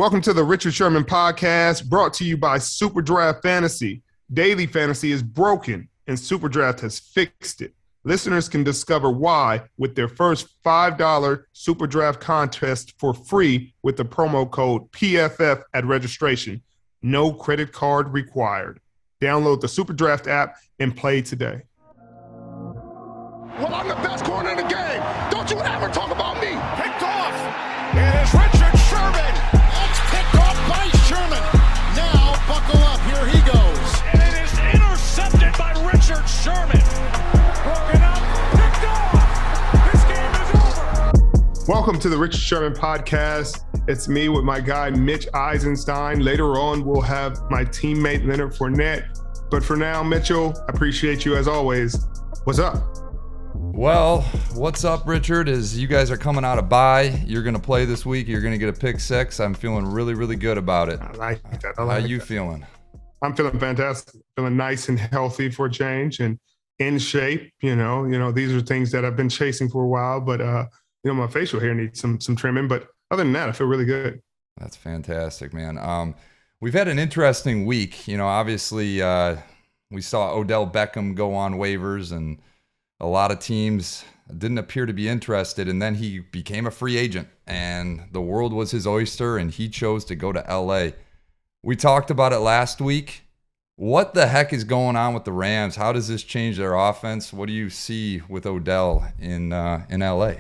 Welcome to the Richard Sherman podcast, brought to you by SuperDraft Fantasy. Daily fantasy is broken, and SuperDraft has fixed it. Listeners can discover why with their first $5 SuperDraft contest for free with the promo code PFF at registration. No credit card required. Download the SuperDraft app and play today. Well, I'm the best corner in the game. Don't you ever talk about me. Picked off. It is Richard Sherman. It's picked off by Sherman. Now, buckle up. Here he goes. And it is intercepted by Richard Sherman. Broken up. Picked off. This game is over. Welcome to the Richard Sherman podcast. It's me with my guy, Mitch Eisenstein. Later on, we'll have my teammate, Leonard Fournette. But for now, Mitchell, I appreciate you as always. What's up? Well, what's up, Richard? As you guys are coming out of bye, you're going to play this week. You're going to get a pick six. I'm feeling really, really good about it. I like that. How you feeling? I'm feeling fantastic. Feeling nice and healthy for a change and in shape. You know, these are things that I've been chasing for a while, but my facial hair needs some trimming. But other than that, I feel really good. That's fantastic, man. We've had an interesting week. You know, obviously, we saw Odell Beckham go on waivers, and a lot of teams didn't appear to be interested, and then he became a free agent, and the world was his oyster, and he chose to go to LA. We talked about it last week. What the heck is going on with the Rams? How does this change their offense? What do you see with Odell in LA?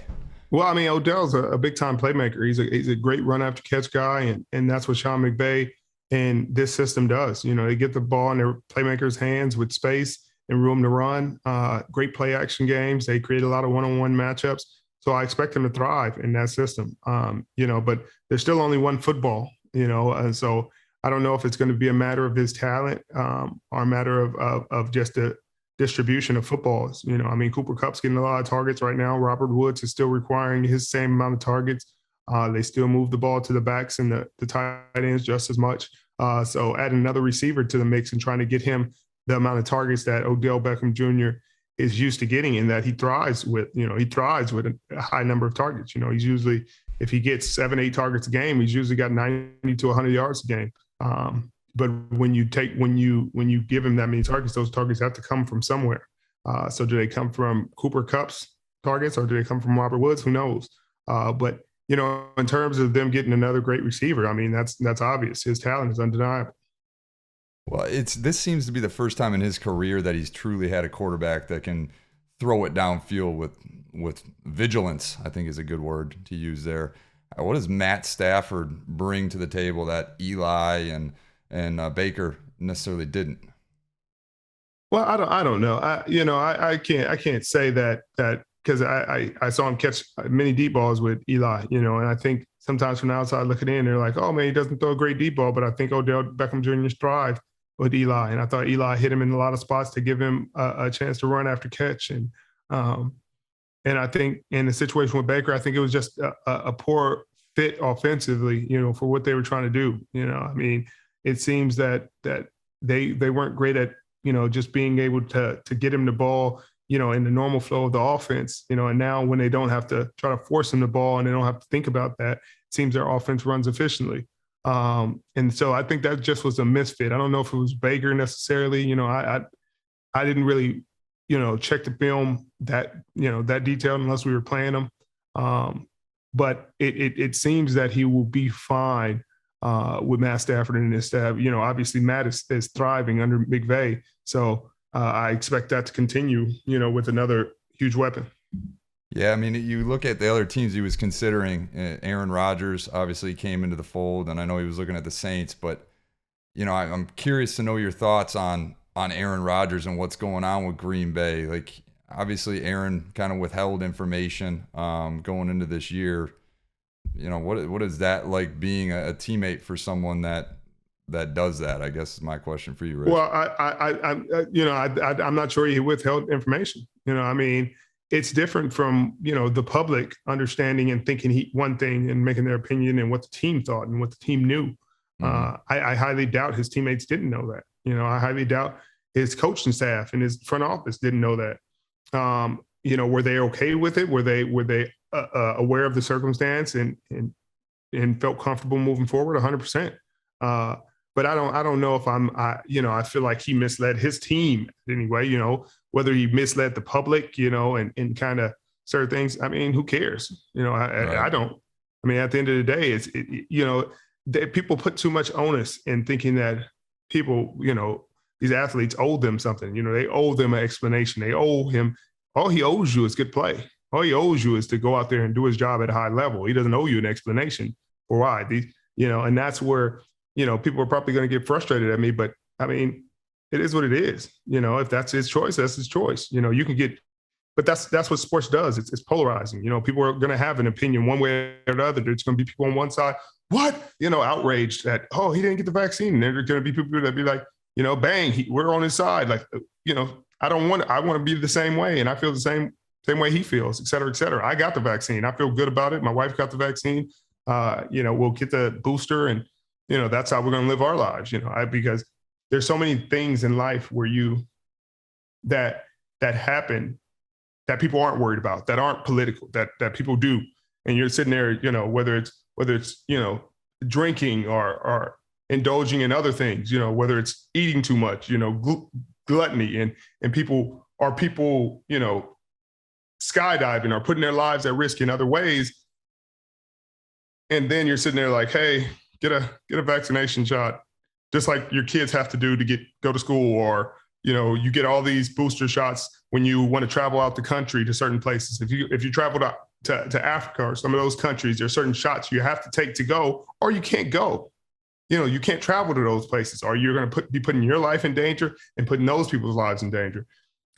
Well, I mean, Odell's a big-time playmaker. He's a great run-after-catch guy, and that's what Sean McVay and this system does. You know, they get the ball in their playmakers' hands with space and room to run. Great play-action games. They create a lot of one-on-one matchups. So I expect them to thrive in that system. But there's still only one football, and so I don't know if it's going to be a matter of his talent or a matter of just the distribution of footballs. Cooper Kupp's getting a lot of targets right now. Robert Woods is still requiring his same amount of targets. They still move the ball to the backs and the tight ends just as much. So add another receiver to the mix and trying to get him the amount of targets that Odell Beckham Jr. is used to getting, in that he thrives with a high number of targets. He's usually, if he gets 7-8 targets a game, he's usually got 90 to 100 yards a game. But when you give him that many targets, those targets have to come from somewhere. So do they come from Cooper Kupp's targets, or do they come from Robert Woods? Who knows? But in terms of them getting another great receiver, I mean, that's obvious. His talent is undeniable. Well, this seems to be the first time in his career that he's truly had a quarterback that can throw it downfield with vigilance, I think is a good word to use there. What does Matt Stafford bring to the table that Eli and Baker necessarily didn't? Well, I don't know. I can't say that because I saw him catch many deep balls with Eli, and I think sometimes from the outside looking in, they're like, oh man, he doesn't throw a great deep ball, but I think Odell Beckham Jr. thrived with Eli, and I thought Eli hit him in a lot of spots to give him a chance to run after catch, and I think in the situation with Baker, I think it was just a poor fit offensively, for what they were trying to do. It seems that they weren't great at just being able to get him the ball, in the normal flow of the offense, and now when they don't have to try to force him the ball and they don't have to think about that, it seems their offense runs efficiently. And so I think that just was a misfit. I don't know if it was Baker necessarily. I didn't really, check the film that detailed unless we were playing them. But it seems that he will be fine with Matt Stafford and his staff. Obviously Matt is thriving under McVay. So I expect that to continue, with another huge weapon. Yeah, I mean, you look at the other teams he was considering. Aaron Rodgers obviously came into the fold, and I know he was looking at the Saints, but I'm curious to know your thoughts on Aaron Rodgers and what's going on with Green Bay. Like, obviously, Aaron kind of withheld information going into this year. What is that like being a teammate for someone that does that? I guess is my question for you, Rich. Well, I'm not sure he withheld information. It's different from, the public understanding and thinking one thing and making their opinion and what the team thought and what the team knew. Mm-hmm. I highly doubt his teammates didn't know that. I highly doubt his coaching staff and his front office didn't know that. Were they okay with it? Were they aware of the circumstance and and felt comfortable moving forward 100%. But I don't know if I feel like he misled his team anyway, whether he misled the public, and kind of certain things. I mean, who cares? I don't. I mean, at the end of the day, people put too much onus in thinking that people, these athletes owe them something. They owe them an explanation. They owe him. All he owes you is good play. All he owes you is to go out there and do his job at a high level. He doesn't owe you an explanation for why. And that's where, people are probably going to get frustrated at me. But, I mean, it is what it is. If that's his choice, that's his choice. You can get – but that's what sports does. It's polarizing. People are going to have an opinion one way or the other. There's going to be people on one side, outraged that, oh, he didn't get the vaccine. And there's going to be people that be like, bang, we're on his side. Like, I want to be the same way. And I feel the same way he feels, et cetera, et cetera. I got the vaccine. I feel good about it. My wife got the vaccine. We'll get the booster and, that's how we're going to live our lives, because there's so many things in life where that happen that people aren't worried about, that aren't political, that people do. And you're sitting there, whether it's, drinking or indulging in other things, whether it's eating too much, gluttony and people, skydiving or putting their lives at risk in other ways. And then you're sitting there like, hey, get a vaccination shot, just like your kids have to do to go to school, or, you get all these booster shots when you want to travel out the country to certain places. If you travel to Africa or some of those countries, there are certain shots you have to take to go, or you can't go. You can't travel to those places, or you're going to be putting your life in danger and putting those people's lives in danger.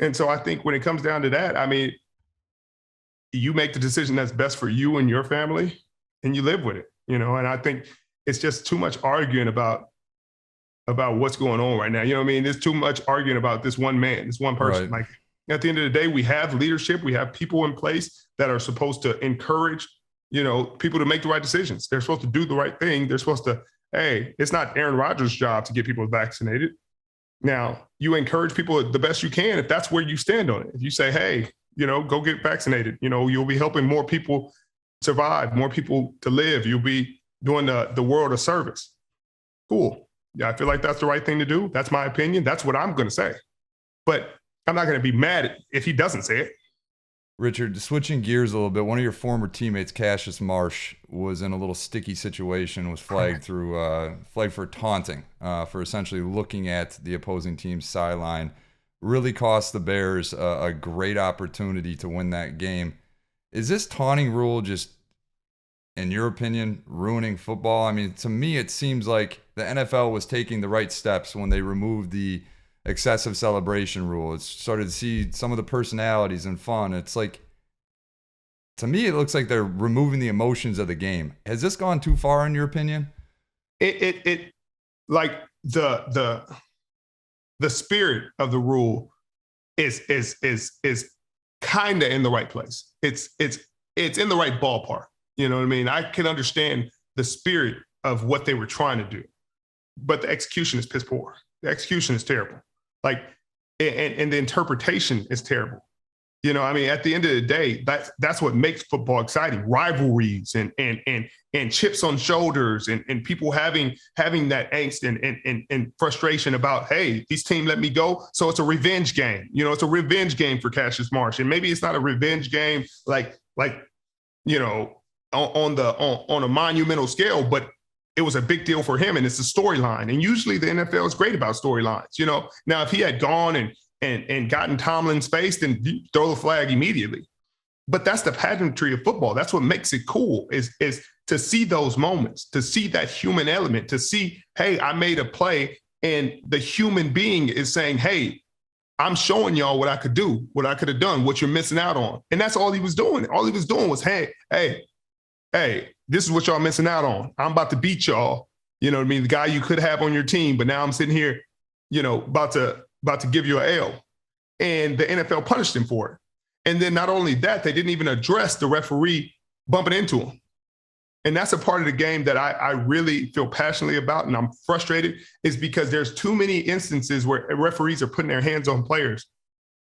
And so I think when it comes down to that, I mean, you make the decision that's best for you and your family, and you live with it, and I think it's just too much arguing about what's going on right now. You know what I mean? There's too much arguing about this one man, this one person. Right. Like, at the end of the day, we have leadership. We have people in place that are supposed to encourage, people to make the right decisions. They're supposed to do the right thing. They're supposed to, hey, it's not Aaron Rodgers' job to get people vaccinated. Now, you encourage people the best you can if that's where you stand on it. If you say, hey, go get vaccinated, you'll be helping more people survive, more people to live. You'll be doing the world a service. Cool. Yeah, I feel like that's the right thing to do. That's my opinion. That's what I'm going to say. But I'm not going to be mad if he doesn't say it. Richard, switching gears a little bit, one of your former teammates, Cassius Marsh, was in a little sticky situation, was flagged for taunting, for essentially looking at the opposing team's sideline. Really cost the Bears a great opportunity to win that game. Is this taunting rule just, in your opinion, ruining football? I mean, to me, it seems like the NFL was taking the right steps when they removed the excessive celebration rule. It's started to see some of the personalities and fun. It's like, to me, it looks like they're removing the emotions of the game. Has this gone too far, in your opinion? It like the spirit of the rule is kind of in the right place. It's in the right ballpark. You know what I mean? I can understand the spirit of what they were trying to do, but the execution is piss poor. The execution is terrible. Like, and the interpretation is terrible. I mean, at the end of the day, that's what makes football exciting. Rivalries and chips on shoulders and people having that angst and frustration about, hey, these teams let me go. So it's a revenge game. It's a revenge game for Cassius Marsh. And maybe it's not a revenge game like on a monumental scale, but it was a big deal for him, and it's a storyline. And usually the NFL is great about storylines. Now if he had gone and gotten Tomlin's face, then throw the flag immediately. But that's the pageantry of football. That's what makes it cool is to see those moments, to see that human element, to see, hey, I made a play, and the human being is saying, hey, I'm showing y'all what I could do, what I could have done, what you're missing out on. And that's all he was doing. All he was doing was, hey, this is what y'all missing out on. I'm about to beat y'all. You know what I mean? The guy you could have on your team, but now I'm sitting here, about to give you an L. And the NFL punished him for it. And then not only that, they didn't even address the referee bumping into him. And that's a part of the game that I really feel passionately about, and I'm frustrated, is because there's too many instances where referees are putting their hands on players.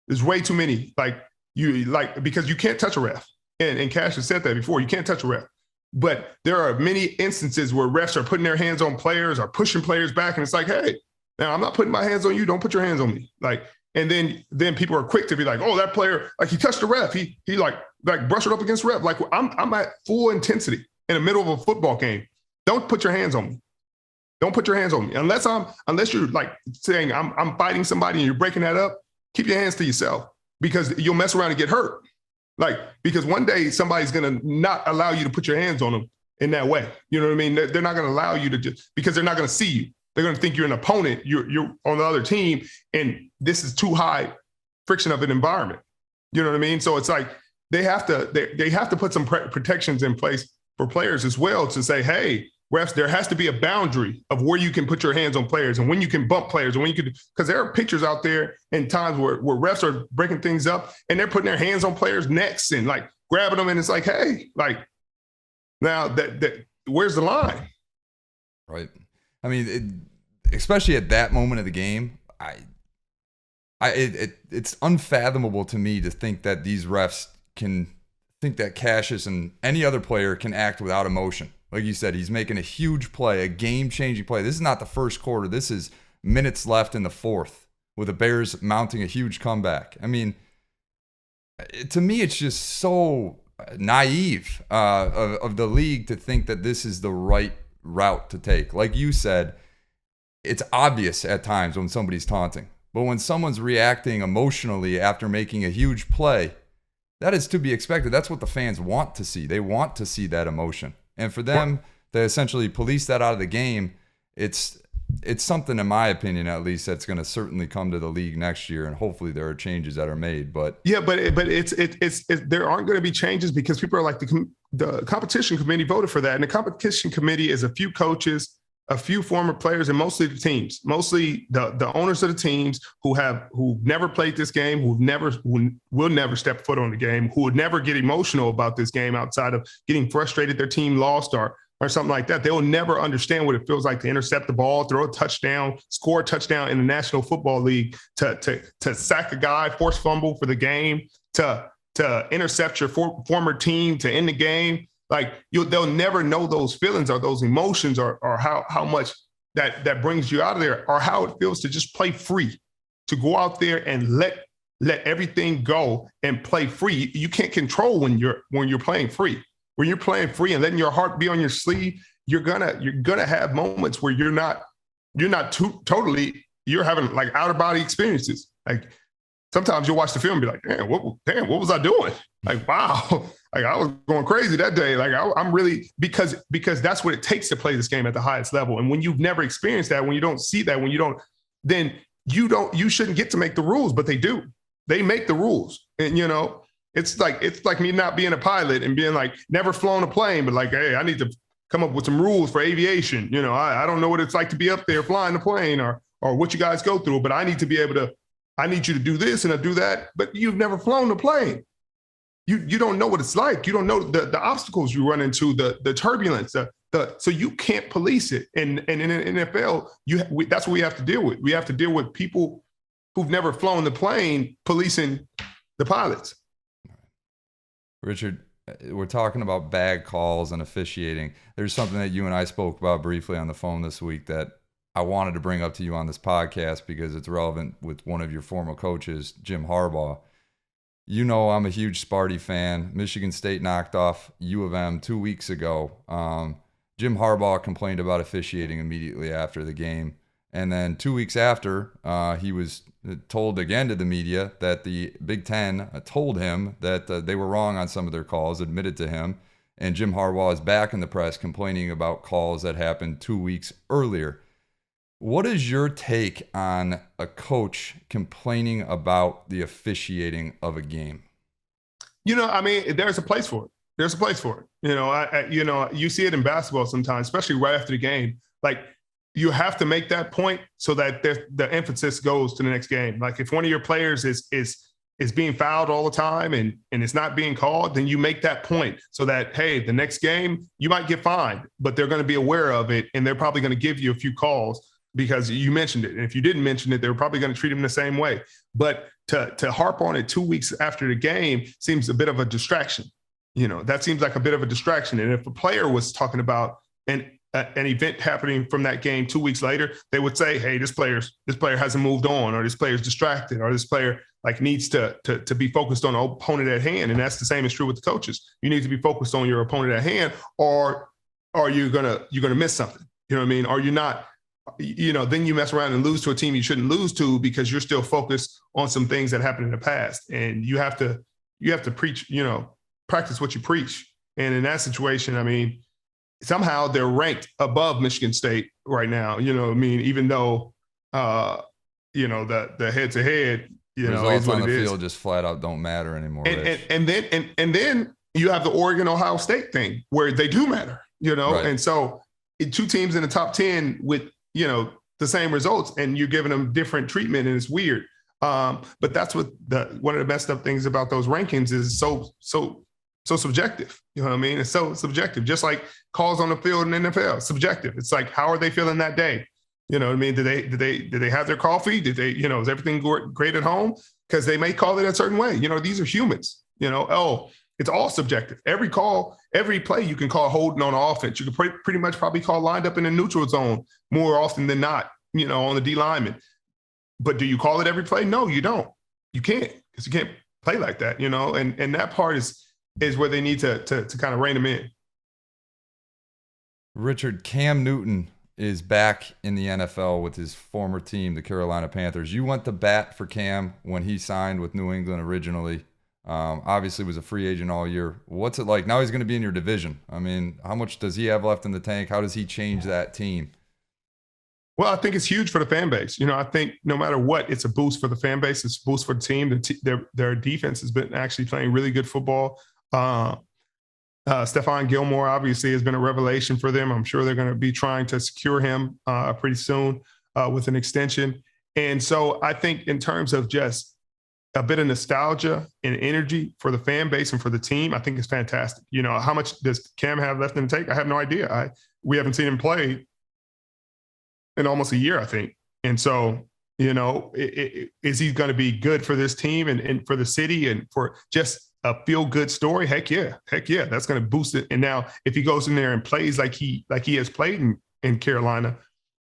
There's way too many. Because you can't touch a ref. And Cash has said that before. You can't touch a ref. But there are many instances where refs are putting their hands on players or pushing players back, and it's like, hey, now I'm not putting my hands on you. Don't put your hands on me. Like, and then people are quick to be like, oh, that player, like he touched the ref. He like brushed it up against ref. Like I'm at full intensity in the middle of a football game. Don't put your hands on me. Don't put your hands on me unless you're like saying I'm fighting somebody and you're breaking that up. Keep your hands to yourself because you'll mess around and get hurt. Like, because one day somebody's going to not allow you to put your hands on them in that way. You know what I mean? They're not going to allow you to just, because they're not going to see you. They're going to think you're an opponent. You're on the other team, and this is too high friction of an environment. You know what I mean? So it's like they have to put some protections in place for players as well to say, hey, refs, there has to be a boundary of where you can put your hands on players and when you can bump players and when you can, because there are pictures out there and times where refs are breaking things up and they're putting their hands on players' necks and like grabbing them. And it's like, hey, like now that where's the line? Right. I mean, especially at that moment of the game, it's unfathomable to me to think that these refs can think that Cassius and any other player can act without emotion. Like you said, he's making a huge play, a game-changing play. This is not the first quarter. This is minutes left in the fourth with the Bears mounting a huge comeback. I mean, to me, it's just so naive of the league to think that this is the right route to take. Like you said, it's obvious at times when somebody's taunting. But when someone's reacting emotionally after making a huge play, that is to be expected. That's what the fans want to see. They want to see that emotion. And for them to essentially police that out of the game, it's something, in my opinion, at least, that's going to certainly come to the league next year. And hopefully there are changes that are made. But yeah, but it's there aren't going to be changes because people are like the competition committee voted for that, and the competition committee is a few coaches, a few former players, and mostly the teams, mostly the owners of the teams who never played this game, who will never step foot on the game, who would never get emotional about this game outside of getting frustrated their team lost or something like that. They will never understand what it feels like to intercept the ball, throw a touchdown, score a touchdown in the National Football League, to sack a guy, force fumble for the game, to intercept your former team to end the game. Like they'll never know those feelings or those emotions or how much that brings you out of there, or how it feels to just play free, to go out there and let everything go and play free. You can't control when you're playing free. When you're playing free and letting your heart be on your sleeve, you're gonna have moments where you're having like out of body experiences. Like sometimes you'll watch the film and be like, damn, what was I doing? Like, wow. Like I was going crazy that day. Like I'm really, because that's what it takes to play this game at the highest level. And when you've never experienced that, when you don't see that, then you shouldn't get to make the rules, but they do. They make the rules. And it's like me not being a pilot and being like never flown a plane, but like, hey, I need to come up with some rules for aviation. I don't know what it's like to be up there flying the plane or what you guys go through, but I need you to do this and I do that, but you've never flown a plane. You don't know what it's like. You don't know the obstacles you run into, the turbulence, so you can't police it. And in the NFL, that's what we have to deal with. We have to deal with people who've never flown the plane policing the pilots. Richard, we're talking about bad calls and officiating. There's something that you and I spoke about briefly on the phone this week that I wanted to bring up to you on this podcast because it's relevant with one of your former coaches, Jim Harbaugh. I'm a huge Sparty fan. Michigan State knocked off U of M 2 weeks ago. Jim Harbaugh complained about officiating immediately after the game. And then 2 weeks after, he was told again to the media that the Big Ten told him that they were wrong on some of their calls, admitted to him. And Jim Harbaugh is back in the press complaining about calls that happened 2 weeks earlier. What is your take on a coach complaining about the officiating of a game? There's a place for it. There's a place for it. You see it in basketball sometimes, especially right after the game. Like you have to make that point so that the emphasis goes to the next game. Like if one of your players is being fouled all the time and it's not being called, then you make that point so that, hey, the next game you might get fined, but they're going to be aware of it and they're probably going to give you a few calls because you mentioned it. And if you didn't mention it, they were probably going to treat him the same way. But to harp on it 2 weeks after the game seems a bit of a distraction. That seems like a bit of a distraction. And if a player was talking about an event happening from that game 2 weeks later, they would say, hey, this player hasn't moved on, or this player's distracted, or this player needs to be focused on the opponent at hand. And that's the same is true with the coaches. You need to be focused on your opponent at hand, or are you gonna miss something? You know what I mean? Or you're not, then you mess around and lose to a team you shouldn't lose to because you're still focused on some things that happened in the past. And you have to preach, practice what you preach. And in that situation, I mean, somehow they're ranked above Michigan State right now, even though, the head-to-head, results on the field just flat out don't matter anymore. And then you have the Oregon-Ohio State thing where they do matter, right. And so two teams in the top 10 with, the same results, and you're giving them different treatment, and it's weird. But that's what one of the messed up things about those rankings is so subjective. You know what I mean? It's so subjective, just like calls on the field in the NFL, subjective. It's like, how are they feeling that day? You know what I mean? Did they have their coffee? Did they, is everything great at home? Because they may call it a certain way. These are humans, it's all subjective. Every call, every play you can call holding on offense. You can pretty much probably call lined up in the neutral zone more often than not, on the D lineman. But do you call it every play? No, you don't. You can't, because you can't play like that, and that part is where they need to kind of rein them in. Richard, Cam Newton is back in the NFL with his former team, the Carolina Panthers. You went to bat for Cam when he signed with New England originally. Obviously was a free agent all year. What's it like? Now he's going to be in your division. I mean, how much does he have left in the tank? How does he change that team? Well, I think it's huge for the fan base. I think no matter what, it's a boost for the fan base. It's a boost for the team. Their defense has been actually playing really good football. Stephon Gilmore obviously has been a revelation for them. I'm sure they're going to be trying to secure him pretty soon with an extension. And so I think in terms of just a bit of nostalgia and energy for the fan base and for the team, I think it's fantastic. How much does Cam have left in the tank? I have no idea. We haven't seen him play in almost a year, I think. And so, is he going to be good for this team and for the city and for just a feel-good story? Heck yeah. That's going to boost it. And now if he goes in there and plays like he has played in Carolina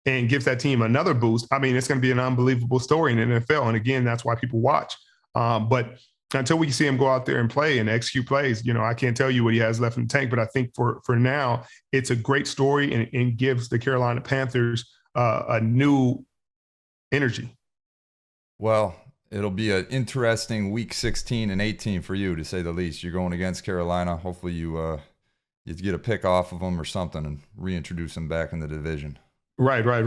and gives that team another boost, I mean, it's going to be an unbelievable story in the NFL. And again, that's why people watch. But until we see him go out there and play and execute plays, I can't tell you what he has left in the tank. But I think for now, it's a great story and gives the Carolina Panthers a new energy. Well, it'll be an interesting week 16 and 18 for you, to say the least. You're going against Carolina. Hopefully you get a pick off of them or something and reintroduce them back in the division. Right. That's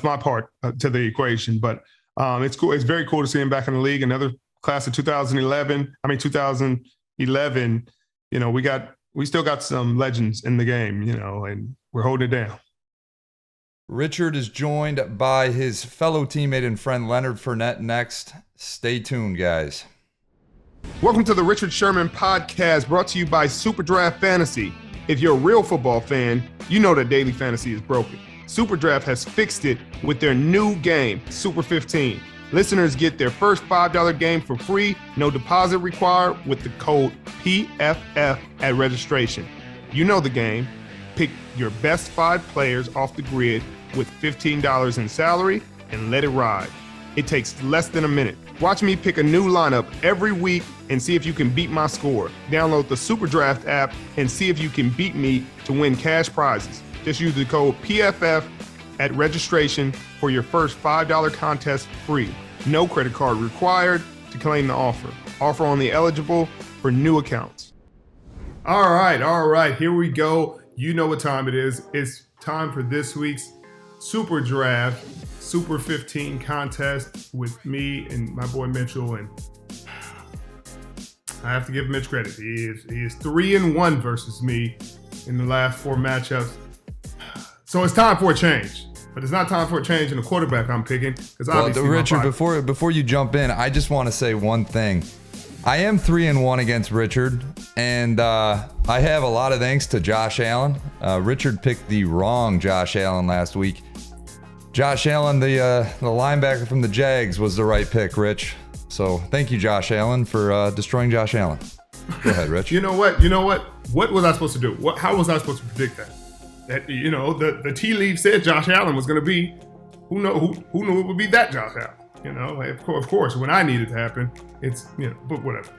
my part to the equation. But it's cool. It's very cool to see him back in the league. Another class of 2011. We still got some legends in the game, and we're holding it down. Richard is joined by his fellow teammate and friend Leonard Fournette next. Stay tuned, guys. Welcome to the Richard Sherman podcast, brought to you by SuperDraft Fantasy. If you're a real football fan, you know that daily fantasy is broken. SuperDraft has fixed it with their new game, Super 15. Listeners get their first $5 game for free, no deposit required, with the code PFF at registration. You know the game. Pick your best 5 players off the grid with $15 in salary and let it ride. It takes less than a minute. Watch me pick a new lineup every week and see if you can beat my score. Download the SuperDraft app and see if you can beat me to win cash prizes. Just use the code PFF at registration for your first $5 contest free. No credit card required to claim the offer. Offer only eligible for new accounts. All right. Here we go. You know what time it is. It's time for this week's SuperDraft Super 15 contest with me and my boy Mitchell. And I have to give Mitch credit. He is 3-1 versus me in the last 4 matchups. So it's time for a change. But it's not time for a change in the quarterback I'm picking. Well, Richard, before you jump in, I just want to say one thing. I am 3-1 against Richard, and I have a lot of thanks to Josh Allen. Richard picked the wrong Josh Allen last week. Josh Allen, the linebacker from the Jags, was the right pick, Rich. So thank you, Josh Allen, for destroying Josh Allen. Go ahead, Rich. You know what? What was I supposed to do? How was I supposed to predict that? That the tea leaf said Josh Allen was going to be. Who knew it would be that Josh Allen? Of course, when I need it to happen, it's but whatever.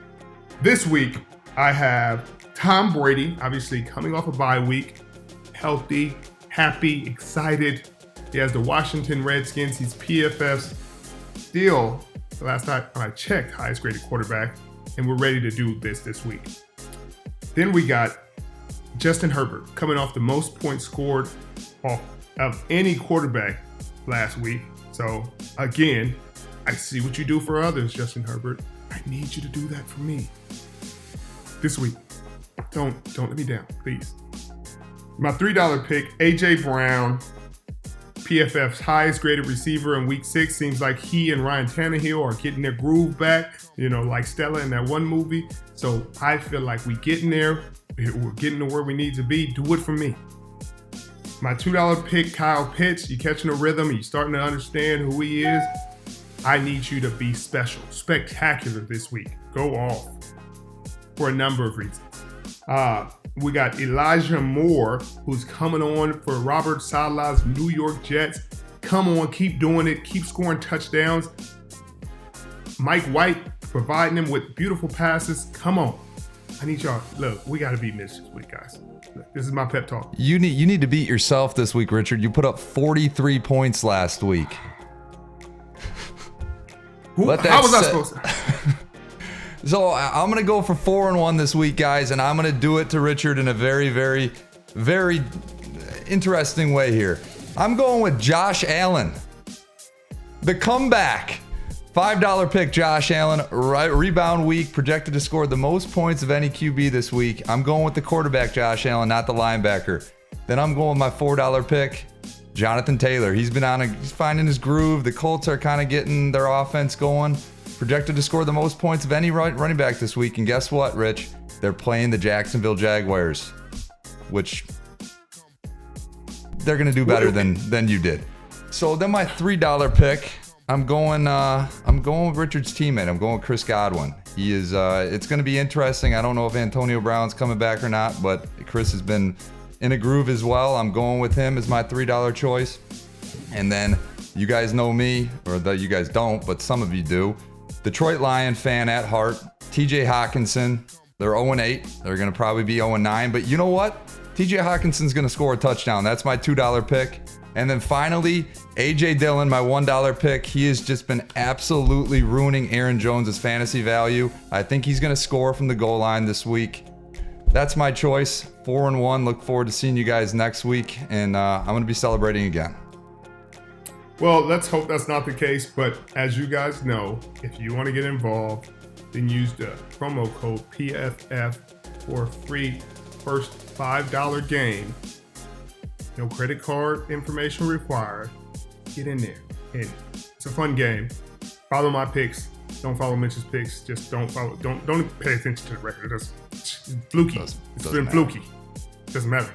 This week I have Tom Brady, obviously coming off a bye week, healthy, happy, excited. He has the Washington Redskins. He's PFF's still, the last time I checked, highest graded quarterback, and we're ready to do this week. Then we got Justin Herbert coming off the most points scored off of any quarterback last week. So again, I see what you do for others, Justin Herbert. I need you to do that for me this week. Don't let me down, please. My $3 pick, AJ Brown, PFF's highest graded receiver in week 6. Seems like he and Ryan Tannehill are getting their groove back, like Stella in that one movie. So I feel like we getting there. We're getting to where we need to be. Do it for me. My $2 pick, Kyle Pitts. You catching a rhythm. You starting to understand who he is. I need you to be special, spectacular this week. Go off for a number of reasons. We got Elijah Moore, who's coming on for Robert Saleh's New York Jets. Come on, keep doing it. Keep scoring touchdowns. Mike White providing him with beautiful passes. Come on. I need y'all. Look, we got to beat Mitch this week, guys. Look, this is my pep talk. You need to beat yourself this week, Richard. You put up 43 points last week. How was I supposed to? So I'm going to go for 4-1 this week, guys, and I'm going to do it to Richard in a very, very, very interesting way here. I'm going with Josh Allen. The comeback. $5 pick, Josh Allen. Rebound week, projected to score the most points of any QB this week. I'm going with the quarterback, Josh Allen, not the linebacker. Then I'm going with my $4 pick, Jonathan Taylor. He's finding his groove. The Colts are kind of getting their offense going. Projected to score the most points of any running back this week. And guess what, Rich? They're playing the Jacksonville Jaguars, which they're going to do better than you did. So then my $3 pick, I'm going with Richard's teammate. I'm going with Chris Godwin. He is. It's going to be interesting. I don't know if Antonio Brown's coming back or not, but Chris has been in a groove as well. I'm going with him as my $3 choice. And then you guys know me, or you guys don't, but some of you do. Detroit Lion fan at heart, TJ Hawkinson. They're 0-8. They're going to probably be 0-9. But you know what? TJ Hawkinson's going to score a touchdown. That's my $2 pick. And then finally, A.J. Dillon, my $1 pick. He has just been absolutely ruining Aaron Jones' fantasy value. I think he's going to score from the goal line this week. That's my choice. 4-1. Look forward to seeing you guys next week. And I'm going to be celebrating again. Well, let's hope that's not the case. But as you guys know, if you want to get involved, then use the promo code PFF for a free first $5 game. No credit card information required. Get in there. And it's a fun game. Follow my picks. Don't follow Mitch's picks. Just don't pay attention to the record. It's fluky. It's been fluky. Doesn't matter.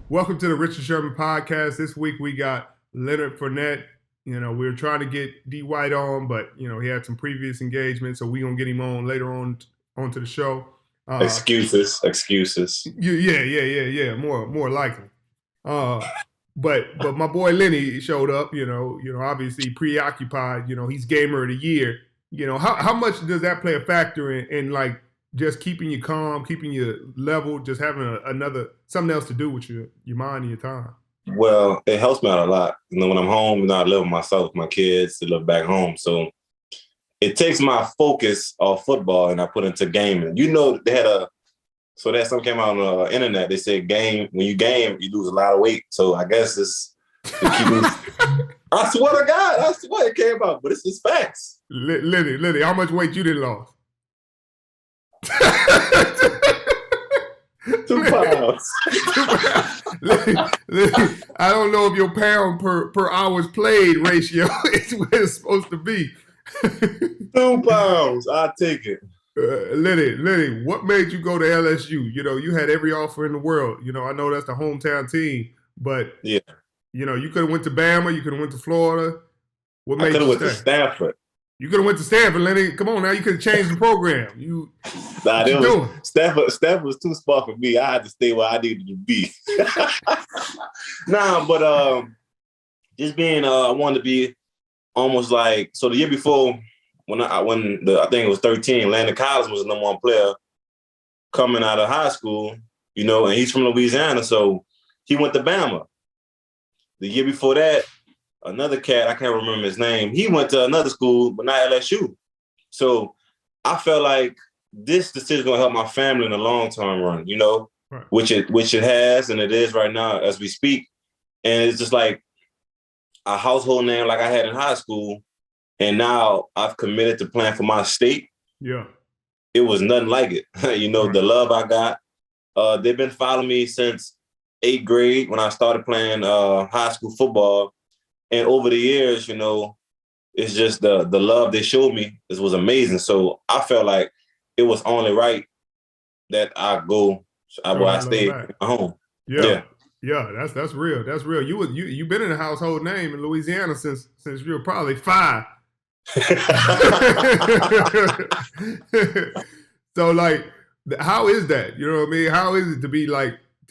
Welcome to the Richard Sherman podcast. This week we got Leonard Fournette. We were trying to get D. White on, but he had some previous engagements, so we're gonna get him on later on onto the show. Excuses. Yeah. More likely. But my boy Lenny showed up. Obviously preoccupied. He's gamer of the year. How much does that play a factor in like just keeping you calm, keeping you level, just having something else to do with your mind and your time? Well, it helps me out a lot. When I'm home, I live with myself, my kids, they live back home. So it takes my focus off football and I put into gaming. They had something came out on the internet. They said when you game, you lose a lot of weight. So I guess it's to keep I swear to God, it came out, but it's just facts. Lenny, how much weight you done lost? 2 pounds. I don't know if your pound per hours played ratio is where it's supposed to be. 2 pounds. I'll take it. Lenny, what made you go to LSU? You had every offer in the world. I know that's the hometown team, but yeah, you could have went to Bama, you could have went to Florida. What made I could have you went to Stanford. You could have went to Stanford, Lenny. Come on now, you could have changed the program. Stanford was too smart for me. I had to stay where I needed to be. But just being, I wanted to be almost like, so the year before, I think it was 13, Landon Collins was the number one player coming out of high school, and he's from Louisiana, so he went to Bama. The year before that, another cat, I can't remember his name, he went to another school, but not LSU. So I felt like this decision is going to help my family in the long-term run, right. which it has, and it is right now as we speak. And it's just like a household name like I had in high school, and now I've committed to playing for my state. Yeah. It was nothing like it. Right. The love I got. They've been following me since 8th grade when I started playing high school football. And over the years, it's just the love they showed me. This was amazing. So I felt like it was only right that I go where I stayed at home. Yeah. Yeah, that's real. That's real. You've been in a household name in Louisiana since you were probably 5. So like, how is that? You know what I mean? How is it to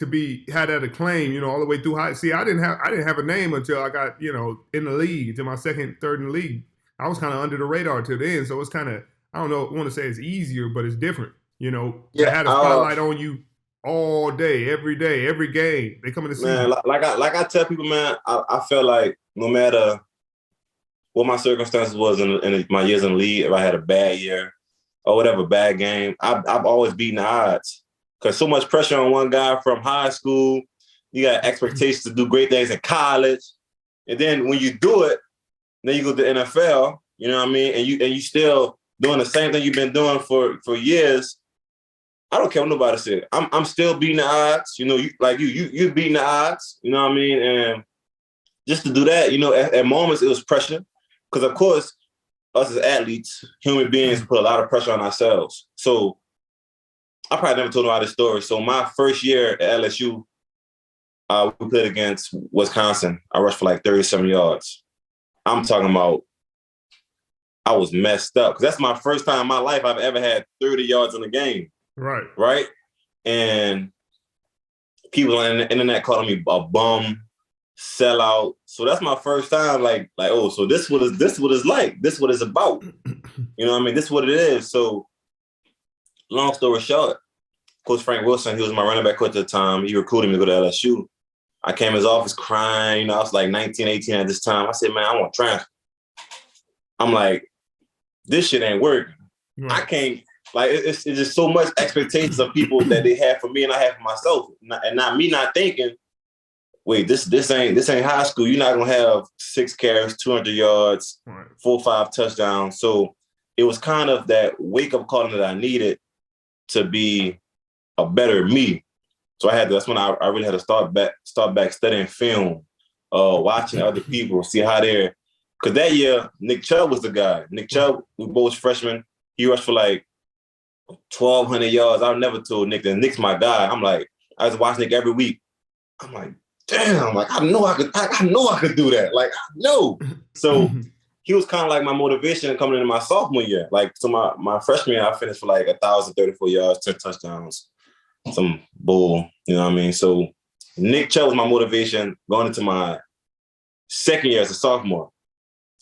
be had that acclaim, all the way through high? See, I didn't have a name until I got, in the league, to my second, third in the league. I was kind of under the radar till then. So it's kind of, I don't know, I want to say it's easier, but it's different, to have a spotlight on you all day, every game. They come in to see man, you. Like I tell people, man, I felt like no matter what my circumstances was in my years in the league, if I had a bad year or whatever, bad game, I've always beaten the odds. Because so much pressure on one guy from high school, you got expectations to do great things in college, and then when you do it, then you go to the NFL. You know what I mean? And you still doing the same thing you've been doing for years. I don't care what nobody said. I'm still beating the odds. You're beating the odds. You know what I mean? And just to do that, at moments it was pressure, because of course us as athletes, human beings, put a lot of pressure on ourselves. So I probably never told nobody this story. So my first year at LSU, we played against Wisconsin. I rushed for like 30-some yards. I'm talking about I was messed up, because that's my first time in my life I've ever had 30 yards in a game. Right. And people on the internet calling me a bum, sellout. So that's my first time oh, so this what it's like. This what it's about. You know what I mean? This is what it is. So long story short, Coach Frank Wilson, he was my running back coach at the time. He recruited me to go to LSU. I came in his office crying. I was like 19, 18 at this time. I said, man, I want to transfer. I'm like, this shit ain't working. Right. I can't. It's just so much expectations of people that they have for me and I have for myself. And not me not thinking, wait, this ain't high school. You're not going to have 6 carries, 200 yards, 4 or 5 touchdowns. So it was kind of that wake-up call that I needed to be a better me. So that's when I really had to start back studying film, watching other people, see how they're, because that year, Nick Chubb was the guy. Nick Chubb, we both freshmen, he rushed for like 1,200 yards. I never told Nick that Nick's my guy. I'm like, I was watching Nick every week. I'm like, damn, like I know I could do that. Like, I know. So he was kind of like my motivation coming into my sophomore year. Like, so my freshman year, I finished for like 1,034 yards, 10 touchdowns, some bull, you know what I mean? So Nick Chubb was my motivation going into my second year as a sophomore.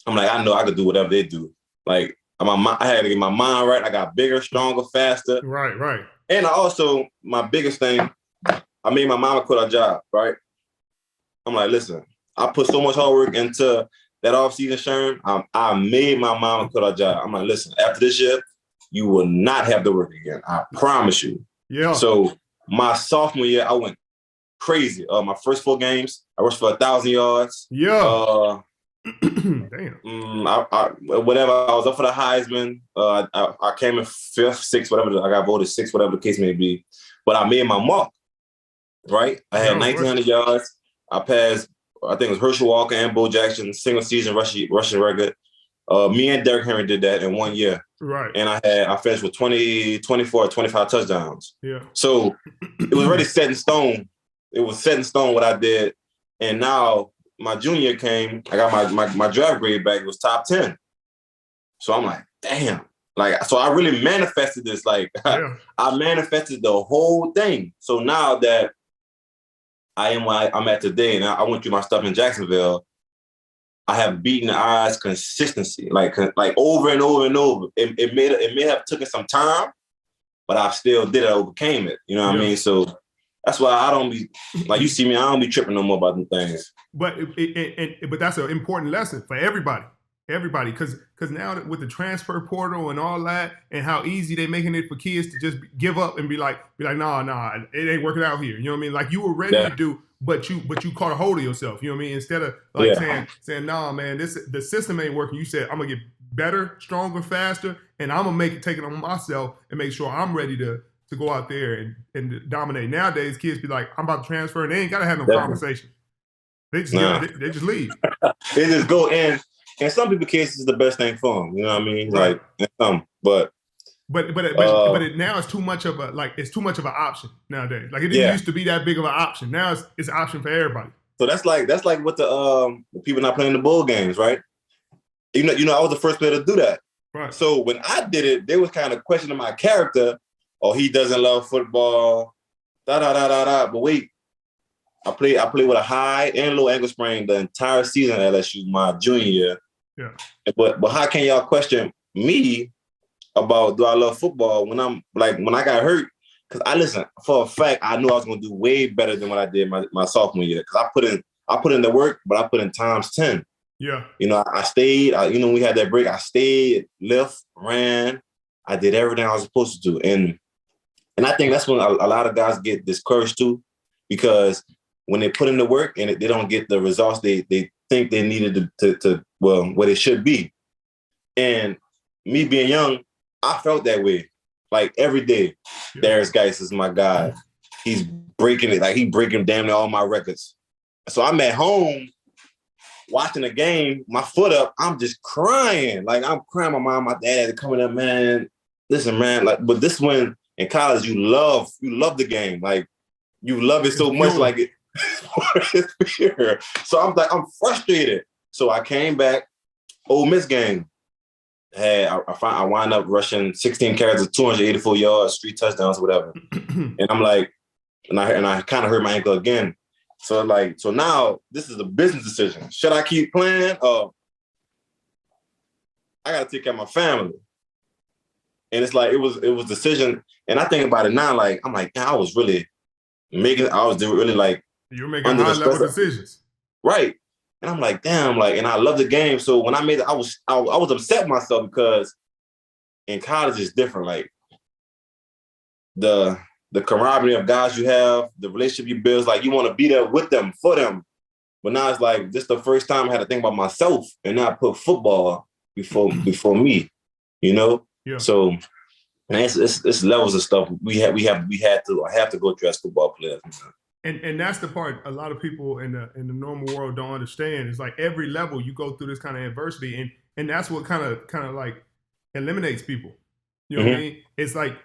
I'm like, I know I could do whatever they do. Like, I had to get my mind right. I got bigger, stronger, faster. Right. And my biggest thing, I made my mama quit her job, right? I'm like, listen, I put so much hard work into that offseason, Sherman. I made my mama quit her job. I'm like, listen, after this year, you will not have to work again. I promise you. Yeah. So my sophomore year, I went crazy. My first 4 games, I rushed for 1,000 yards. Yeah. Damn. Whatever. I was up for the Heisman. I came in 5th, 6th, whatever. I got voted 6th, whatever the case may be. But I made my mark. Right. I had 1,900 yards. I passed. I think it was Herschel Walker and Bo Jackson single season rushing record. Me and Derrick Henry did that in 1 year. Right. And I finished with 20, 24, 25 touchdowns. Yeah. So it was already set in stone. It was set in stone what I did. And now my junior came, I got my draft grade back. It was top 10. So I'm like, damn. Like, so I really manifested this. Like, Yeah. I manifested the whole thing. So now that I am where I'm at today, and I went through my stuff in Jacksonville, I have beaten the odds consistency, like over and over and over. It may have taken some time, but I still did it. I overcame it. You know what I mean? So that's why I don't be like, you see me, I don't be tripping no more about them things. But but that's an important lesson for everybody, because now with the transfer portal and all that, and how easy they making it for kids to just give up and be like, nah, it ain't working out here. You know what I mean? Like, you were ready to do, but you caught a hold of yourself. You know what I mean? Instead of like saying, nah, man, the system ain't working. You said, I'm gonna get better, stronger, faster, and I'm gonna take it on myself and make sure I'm ready to go out there and dominate. Nowadays, kids be like, I'm about to transfer, and they ain't gotta have no conversation. They just they just leave. They just go in. In some people's cases, it's the best thing for them. You know what I mean? Right. Like, but now it's too much of an option nowadays. Like, it didn't used to be that big of an option. Now it's an option for everybody. So that's like what the people not playing the bowl games, right? You know, I was the first player to do that. Right. So when I did it, they was kind of questioning my character. Oh, he doesn't love football. But wait, I played with a high and low ankle sprain the entire season at LSU, my junior year. Yeah. But how can y'all question me about do I love football when I got hurt? Because for a fact, I knew I was going to do way better than what I did my sophomore year. Because I put in the work, but I put in times 10. Yeah. You know, I stayed. We had that break. I stayed, lift, ran. I did everything I was supposed to do, and I think that's when a lot of guys get discouraged too, because when they put in the work and they don't get the results they think they needed to where they should be. And me being young, I felt that way. Like, every day, Darius Geis is my guy. He's breaking it. Like, he breaking damn near all my records. So I'm at home watching the game, my foot up, I'm just crying. Like, I'm crying. My mom, my dad coming up, man. Listen, man. Like, but this when in college you love the game. Like, you love it so much, like it. So I'm frustrated. So I came back, Ole Miss game. I wind up rushing 16 carries of 284 yards, 3 touchdowns, whatever. And I'm like, and I kind of hurt my ankle again. So now this is a business decision. Should I keep playing? I got to take care of my family. And it's like, it was decision. And I think about it now, like, I'm like, I was really like, you're making high level decisions. Right. And I'm like, damn, like, and I love the game. So when I made it, I was upset with myself because in college it's different. Like, the camaraderie of guys you have, the relationship you build, like, you want to be there with them, for them. But now it's like, this is the first time I had to think about myself and not put football before me, you know? Yeah. So, and it's levels of stuff we have to go through as football players. And that's the part a lot of people in the normal world don't understand. It's like, every level you go through this kind of adversity, and that's what kind of like eliminates people. You know what I mean? It's like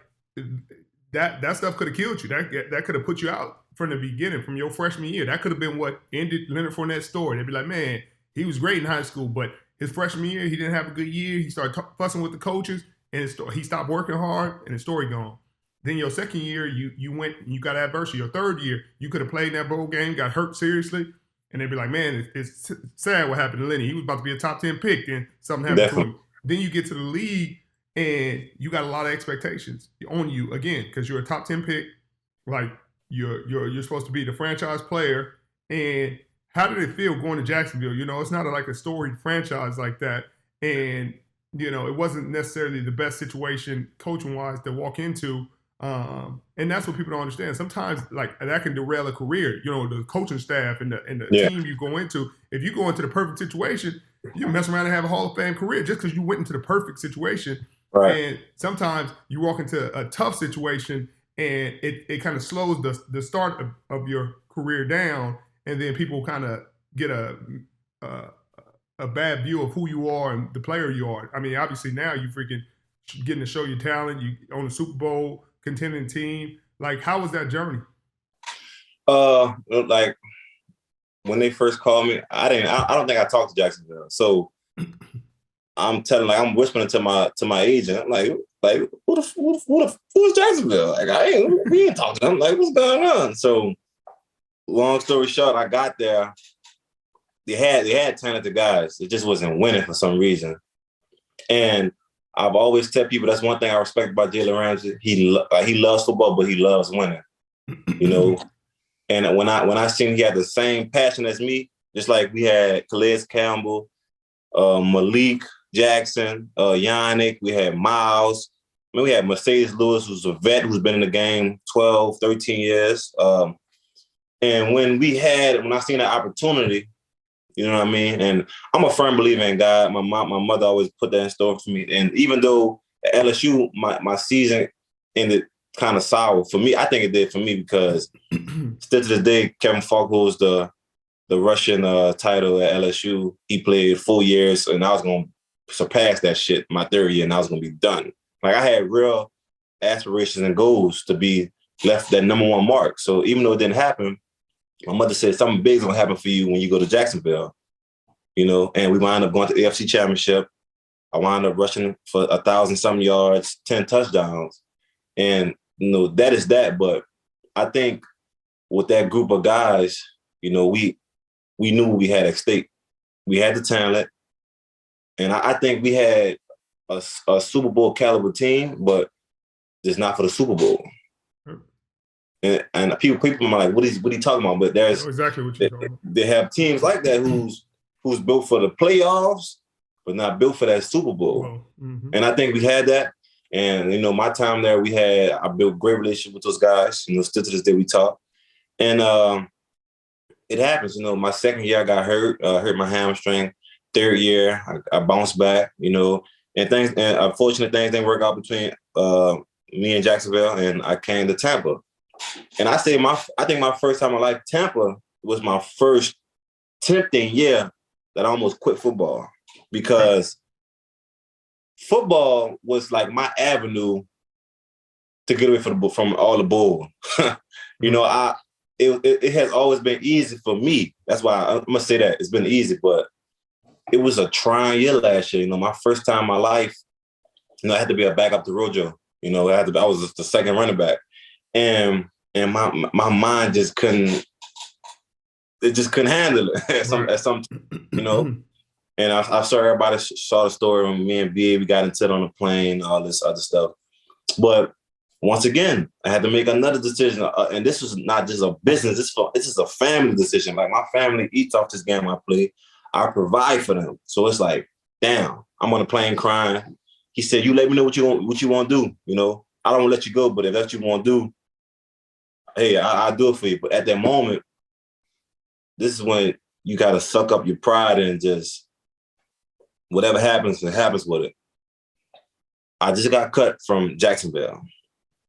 that stuff could have killed you. That could have put you out from the beginning, from your freshman year. That could have been what ended Leonard Fournette's story. They'd be like, man, he was great in high school, but his freshman year he didn't have a good year. He started fussing with the coaches, and he stopped working hard, and his story gone. Then your second year, you went and you got adversity. Your third year, you could have played in that bowl game, got hurt seriously, and they'd be like, man, it's sad what happened to Lenny. He was about to be a top 10 pick, then something happened to him. Then you get to the league, and you got a lot of expectations on you again because you're a top 10 pick. Like, you're supposed to be the franchise player. And how did it feel going to Jacksonville? You know, it's not like a storied franchise like that, and you know, it wasn't necessarily the best situation coaching-wise to walk into. And that's what people don't understand. Sometimes, like, that can derail a career. You know, the coaching staff and the team you go into. If you go into the perfect situation, you mess around and have a Hall of Fame career just because you went into the perfect situation. Right. And sometimes you walk into a tough situation and it kind of slows the start of your career down, and then people kind of get a bad view of who you are and the player you are. I mean, obviously now you freaking getting to show your talent. You on a Super Bowl contending team. Like, how was that journey? Like, when they first called me, I don't think I talked to Jacksonville. So I'm whispering to my agent. I'm like who's Jacksonville? Like we ain't talking to them. Like, what's going on? So long story short, I got there. They had talented guys. It just wasn't winning for some reason. And I've always tell people that's one thing I respect about Jalen Ramsey. He loves football, but he loves winning. You know. And when I seen he had the same passion as me, just like we had Calais Campbell, Malik Jackson, Yannick, we had Miles. I mean, we had Mercedes Lewis, who's a vet who's been in the game 12, 13 years. And when I seen that opportunity, you know what I mean? And I'm a firm believer in God. My mother always put that in store for me. And even though at LSU, my season ended kind of sour for me, I think it did for me because still to this day, Kevin Falk holds the Russian title at LSU. He played 4 years, and I was going to surpass that shit my third year, and I was going to be done. Like, I had real aspirations and goals to be left that number one mark. So even though it didn't happen, my mother said something big is going to happen for you when you go to Jacksonville, you know, and we wound up going to the AFC Championship. I wound up rushing for 1,000-some yards, 10 touchdowns. And, you know, that is that. But I think with that group of guys, you know, we knew we had at stake. We had the talent. And I think we had a Super Bowl caliber team, but just not for the Super Bowl. And people are like, what are you talking about? But there's exactly what you're talking about. They have teams like that who's built for the playoffs, but not built for that Super Bowl. Mm-hmm. And I think we had that. And, you know, my time there, I built great relationship with those guys. You know, still to this day we talk. And it happens. You know, my second year I got hurt my hamstring. Third year I bounced back, you know, and unfortunately things didn't work out between me and Jacksonville, and I came to Tampa. And I think my first time in life, Tampa was my first tempting year that I almost quit football, because football was like my avenue to get away from all the bull. You know, it has always been easy for me. That's why I'm gonna say that it's been easy, but it was a trying year last year. You know, my first time in my life, you know, I had to be a backup to Rojo. You know, I was the second running back. And my mind just couldn't handle it at some, you know. And I saw everybody saw the story when me and B, we got into it on the plane, all this other stuff. But once again, I had to make another decision. And this was not just a business. This is a family decision. Like, my family eats off this game I play. I provide for them. So it's like, damn, I'm on the plane crying. He said, you let me know what you want to do. You know, I don't want to let you go, but if that's what you want to do, hey, I'll do it for you. But at that moment, this is when you got to suck up your pride and just, whatever happens, it happens with it. I just got cut from Jacksonville.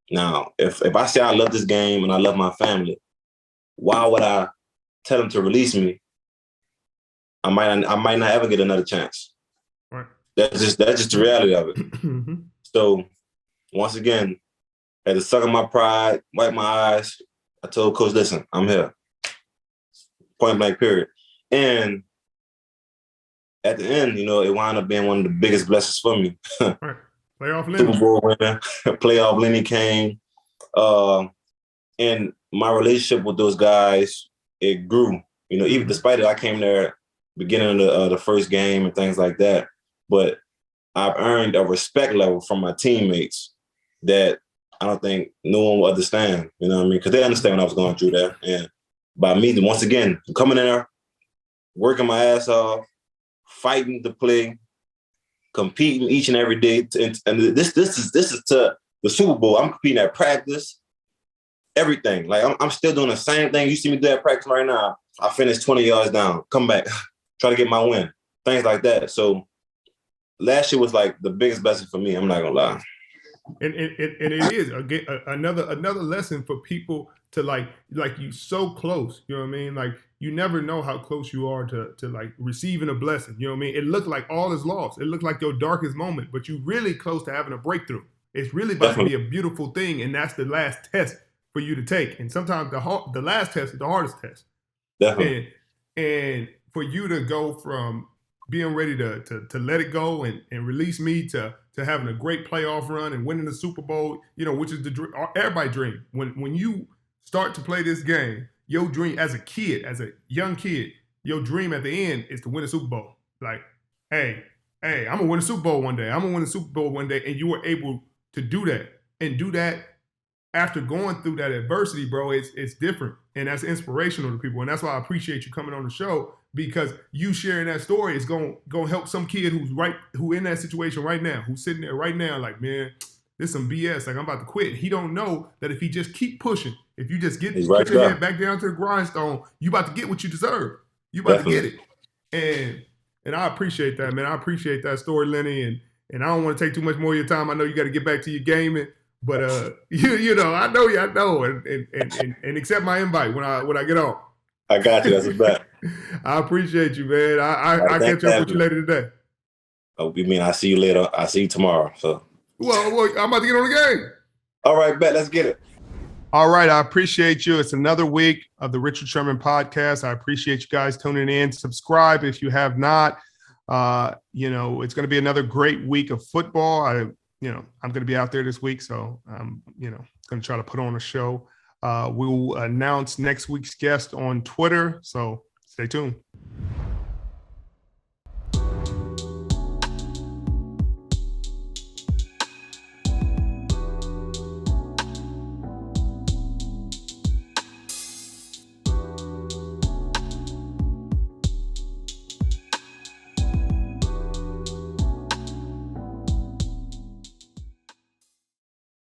Now, if I say I love this game and I love my family, why would I tell them to release me? I might not ever get another chance. Right. That's just the reality of it. Mm-hmm. So once again, I had to suck up my pride, wipe my eyes. I told Coach, listen, I'm here. Point blank, period. And at the end, you know, it wound up being one of the biggest blessings for me. Right. Playoff Lenny. Super Bowl winner, playoff Lenny came. And my relationship with those guys, it grew. You know, even despite it, I came there beginning of the first game and things like that. But I've earned a respect level from my teammates that I don't think no one will understand. You know what I mean? Because they understand when I was going through that. And by me, once again, coming in there, working my ass off, fighting to play, competing each and every day. And this is to the Super Bowl. I'm competing at practice, everything. Like, I'm still doing the same thing you see me do at practice right now. I finished 20 yards down, come back, try to get my win, things like that. So last year was like the biggest blessing for me. I'm not gonna lie. And it is again another lesson for people to like you so close. You know what I mean? Like, you never know how close you are to like receiving a blessing. You know what I mean? It looked like all is lost. It looked like your darkest moment, but you're really close to having a breakthrough. It's really about to be a beautiful thing, and that's the last test for you to take. And sometimes the last test is the hardest test. Definitely. And for you to go from being ready to let it go and release me to having a great playoff run and winning the Super Bowl, which is everybody's dream. When you start to play this game, your dream as a young kid, your dream at the end is to win a Super Bowl. Like, hey, I'm going to win a Super Bowl one day. I'm going to win a Super Bowl one day. And you were able to do that and do that after going through that adversity, bro. It's different. And that's inspirational to people. And that's why I appreciate you coming on the show, because you sharing that story is going to help some kid who in that situation right now, who's sitting there right now like, man, this is some BS. Like, I'm about to quit. He don't know that if he just keep pushing, if you just put your head back down to the grindstone, you about to get what you deserve. You about to get it. And I appreciate that, man. I appreciate that story, Lenny. And I don't want to take too much more of your time. I know you got to get back to your gaming. But I know, and accept my invite when I get on. I got you. That's a bet. I appreciate you, man. I catch up with you later today. Oh, you mean I see you later? I see you tomorrow. So. Well, I'm about to get on the game. All right, bet. Let's get it. All right, I appreciate you. It's another week of the Richard Sherman podcast. I appreciate you guys tuning in. Subscribe if you have not. It's going to be another great week of football. I'm going to be out there this week, so I'm, going to try to put on a show. We'll announce next week's guest on Twitter, so stay tuned.